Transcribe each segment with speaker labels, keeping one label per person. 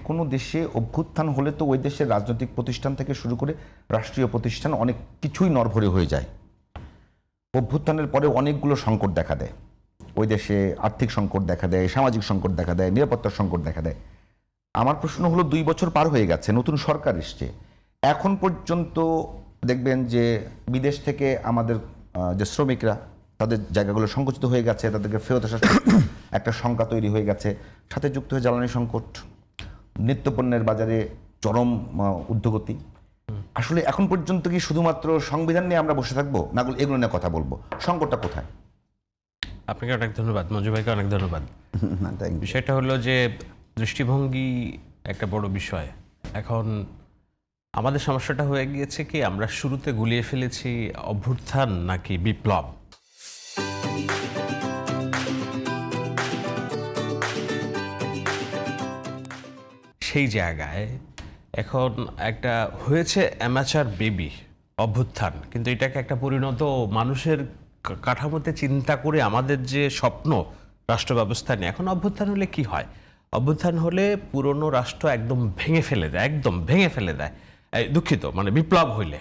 Speaker 1: কোনো দেশে অভ্যুত্থান হলে তো ওই দেশের রাজনৈতিক প্রতিষ্ঠান থেকে শুরু করে রাষ্ট্রীয় প্রতিষ্ঠান অনেক কিছুই নড়বড়ে হয়ে যায়। অভ্যুত্থানের পরে অনেকগুলো সংকট দেখা দেয়, ওই দেশে আর্থিক সংকট দেখা দেয়, সামাজিক সংকট দেখা দেয়, নিরাপত্তার সংকট দেখা দেয়। আমার প্রশ্ন হলো 2 বছর পার হয়ে গেছে, নতুন সরকার এসছে, এখন পর্যন্ত দেখবেন যে বিদেশ থেকে আমাদের যে শ্রমিকরা তাদের জায়গাগুলো সংকুচিত হয়ে গেছে, তাদেরকে ফেরত আসার একটা শঙ্কা তৈরি হয়ে গেছে, সাথে যুক্ত হয়ে জ্বালানি সংকট, নিত্যপণ্যের বাজারে চরম ঊর্ধ্বগতি। আসলে এখন পর্যন্ত কি শুধুমাত্র সংবিধান নিয়ে আমরা বসে থাকবো, না এগুলো নিয়ে কথা বলবো? সংকটটা কোথায়?
Speaker 2: আপনাকে অনেক ধন্যবাদ, মঞ্জু ভাইকে অনেক ধন্যবাদ। বিষয়টা হলো যে দৃষ্টিভঙ্গি একটা বড় বিষয়। এখন আমাদের সমস্যাটা হয়ে গিয়েছে কি, আমরা শুরুতে গুলিয়ে ফেলেছি অভ্যুত্থান নাকি বিপ্লব। সেই জায়গায় এখন একটা হয়েছে অ্যামাচার বেবি অভ্যুত্থান, কিন্তু এটাকে একটা পরিণত মানুষের কাঠামোতে চিন্তা করে আমাদের যে স্বপ্ন রাষ্ট্র ব্যবস্থা নিয়ে, এখন অভ্যুত্থান হলে কি হয়? অভ্যুত্থান হলে পুরনো রাষ্ট্র একদম ভেঙে ফেলে দেয়, একদম ভেঙে ফেলে দেয়। দুঃখিত, মানে বিপ্লব হইলে।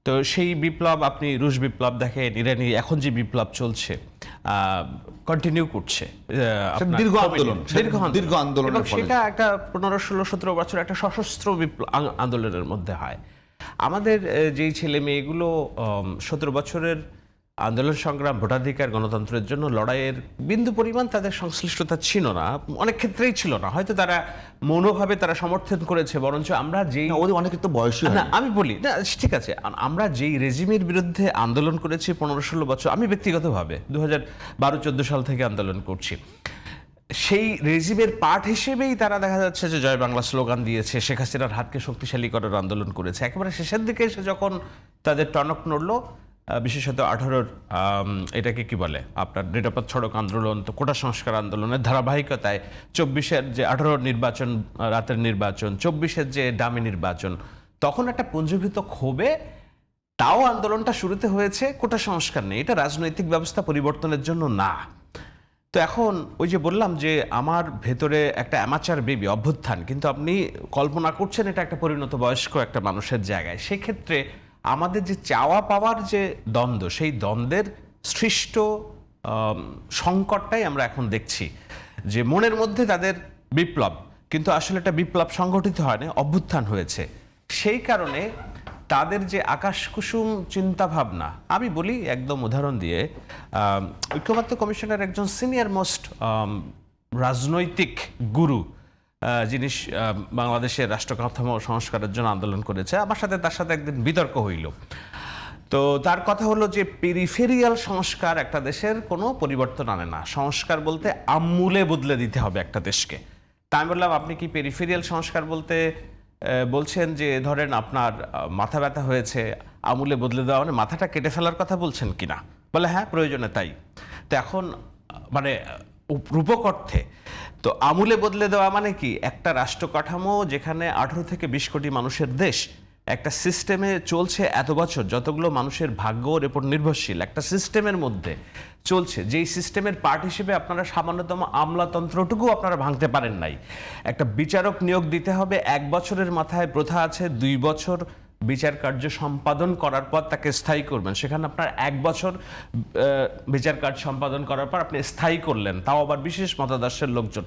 Speaker 2: তো সেই বিপ্লব, আপনি রুশ বিপ্লব দেখেন, ইরানি এখন যে বিপ্লব চলছে কন্টিনিউ করছে,
Speaker 1: দীর্ঘ আন্দোলন,
Speaker 2: সেটা একটা 15, 16, 17 বছর একটা সশস্ত্র আন্দোলনের মধ্যে হয়। আমাদের যেই ছেলে মেয়েগুলো 17 বছরের আন্দোলন সংগ্রাম, ভোটাধিকার, গণতন্ত্রের জন্য লড়াইয়ের বিন্দু পরিমাণ তাদের সংশ্লিষ্টতা ছিল না, অনেক ক্ষেত্রেই ছিল না। হয়তো তারা মৌনভাবে তারা সমর্থন করেছে, বরঞ্চ আমরা যেই
Speaker 1: অনেকের তো বয়স
Speaker 2: না, আমি বলি না, ঠিক আছে, আমরা যেই রেজিমের বিরুদ্ধে আন্দোলন করেছি 15-16 বছর, আমি ব্যক্তিগতভাবে 2012-14 সাল থেকে আন্দোলন করছি, সেই রেজিমের পার্ট হিসেবেই তারা দেখা যাচ্ছে যে জয় বাংলা স্লোগান দিয়েছে, শেখ হাসিনার হাতকে শক্তিশালী করার আন্দোলন করেছে। একেবারে শেষের দিকে এসে যখন তাদের টনক নড়ল, বিশেষত 18-র এটাকে কি বলে আপনার নিরাপদ সড়ক আন্দোলন, তো কোটা সংস্কার আন্দোলনের ধারাবাহিকতায় 24-এর যে 18-র নির্বাচন, রাতের নির্বাচন, 24-এর যে ডামি নির্বাচন, তখন একটা পুঞ্জীভূত ক্ষোভে তাও আন্দোলনটা শুরুতে হয়েছে কোটা সংস্কার নেই, এটা রাজনৈতিক ব্যবস্থা পরিবর্তনের জন্য না। তো এখন ওই যে বললাম যে আমার ভেতরে একটা অ্যামাচার বেবি অভ্যুত্থান, কিন্তু আপনি কল্পনা করছেন এটা একটা পরিণত বয়স্ক একটা মানুষের জায়গায়। সেক্ষেত্রে আমাদের যে চাওয়া পাওয়ার যে দ্বন্দ্ব, সেই দ্বন্দ্বের সৃষ্ট সংকটটাই আমরা এখন দেখছি, যে মনের মধ্যে তাদের বিপ্লব, কিন্তু আসলে একটা বিপ্লব সংগঠিত হয়নি, অভ্যুত্থান হয়েছে। সেই কারণে তাদের যে আকাশ কুসুম চিন্তা ভাবনা, আমি বলি একদম উদাহরণ দিয়ে, ঐক্যমত্য কমিশনের একজন সিনিয়র মোস্ট রাজনৈতিক গুরু, যিনি বাংলাদেশের রাষ্ট্র কাঠামো সংস্কারের জন্য আন্দোলন করেছে, আমার সাথে তার সাথে একদিন বিতর্ক হইল। তো তার কথা হলো যে পেরিফেরিয়াল সংস্কার একটা দেশের কোনো পরিবর্তন আনে না, সংস্কার বলতে আমূলে বদলে দিতে হবে একটা দেশকে। তা আমি বললাম, আপনি কি পেরিফেরিয়াল সংস্কার বলতে বলছেন যে ধরেন আপনার মাথা ব্যথা হয়েছে, আমূলে বদলে দেওয়া মানে মাথাটা কেটে ফেলার কথা বলছেন কিনা? বলে হ্যাঁ, প্রয়োজনে তাই। তো এখন মানে রূপক অর্থে তো আমূলে বদলে দেওয়া মানে কি, একটা রাষ্ট্র কাঠামো যেখানে 18 থেকে 20 কোটি মানুষের দেশ, একটা সিস্টেমে চলছে এত বছর, যতগুলো মানুষের ভাগ্য ওর উপর নির্ভরশীল, একটা সিস্টেমের মধ্যে চলছে, যেই সিস্টেমের পার্ট হিসেবে আপনারা সামান্যতম আমলাতন্ত্রটুকু আপনারা ভাঙতে পারেন নাই। একটা বিচারক নিয়োগ দিতে হবে, 1 বছরের মাথায় প্রথা আছে 2 বছর বিচার কার্য সম্পাদন করার পর তাকে স্থায়ী করবেন। সেখানে আপনার 1 বছর বিচার কার্য সম্পাদন করার পর আপনি স্থায়ী করলেন, তাও আবার বিশেষ মতাদর্শের লোকজন।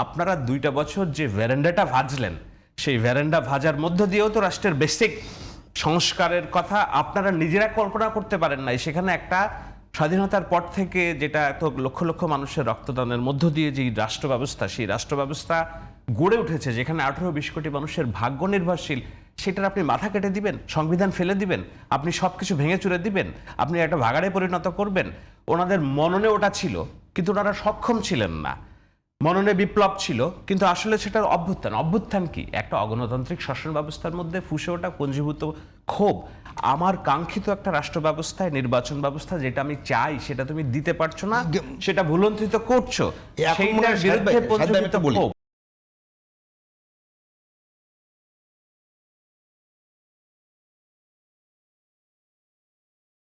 Speaker 2: আপনারা 2টা বছর যে ভ্যারেন্ডাটা ভাজলেন, সেই ভ্যারেন্ডা ভাজার মধ্য দিয়েও তো রাষ্ট্রের বেসিক সংস্কারের কথা আপনারা নিজেরা কল্পনা করতে পারেন নাই। সেখানে একটা স্বাধীনতার পর থেকে যেটা এত লক্ষ লক্ষ মানুষের রক্তদানের মধ্য দিয়ে যে রাষ্ট্র ব্যবস্থা, সেই রাষ্ট্র ব্যবস্থা গড়ে উঠেছে, যেখানে 18-20 কোটি মানুষের ভাগ্য নির্ভরশীল, সেটার আপনি মাথা কেটে দিবেন, সংবিধান ফেলে দিবেন, আপনি সব কিছু ভেঙে চুরে দিবেন, আপনি একটা ভাগাড়ে পরিণত করবেন। ওনাদের মননে ওটা ছিল, কিন্তু ওনারা সক্ষম ছিলেন না। মননে বিপ্লব ছিল, কিন্তু আসলে সেটার অভ্যুত্থান। অভ্যুত্থান কি? একটা অগণতান্ত্রিক শাসন ব্যবস্থার মধ্যে ফুসে ওঠা পুঞ্জীভূত ক্ষোভ। আমার কাঙ্ক্ষিত একটা রাষ্ট্র ব্যবস্থায়, নির্বাচন ব্যবস্থা যেটা আমি চাই সেটা তুমি দিতে পারছো না, সেটা ভুলন্ত্রিত করছো, সেইটার বিরুদ্ধে পুঞ্জীভূত ক্ষোভ।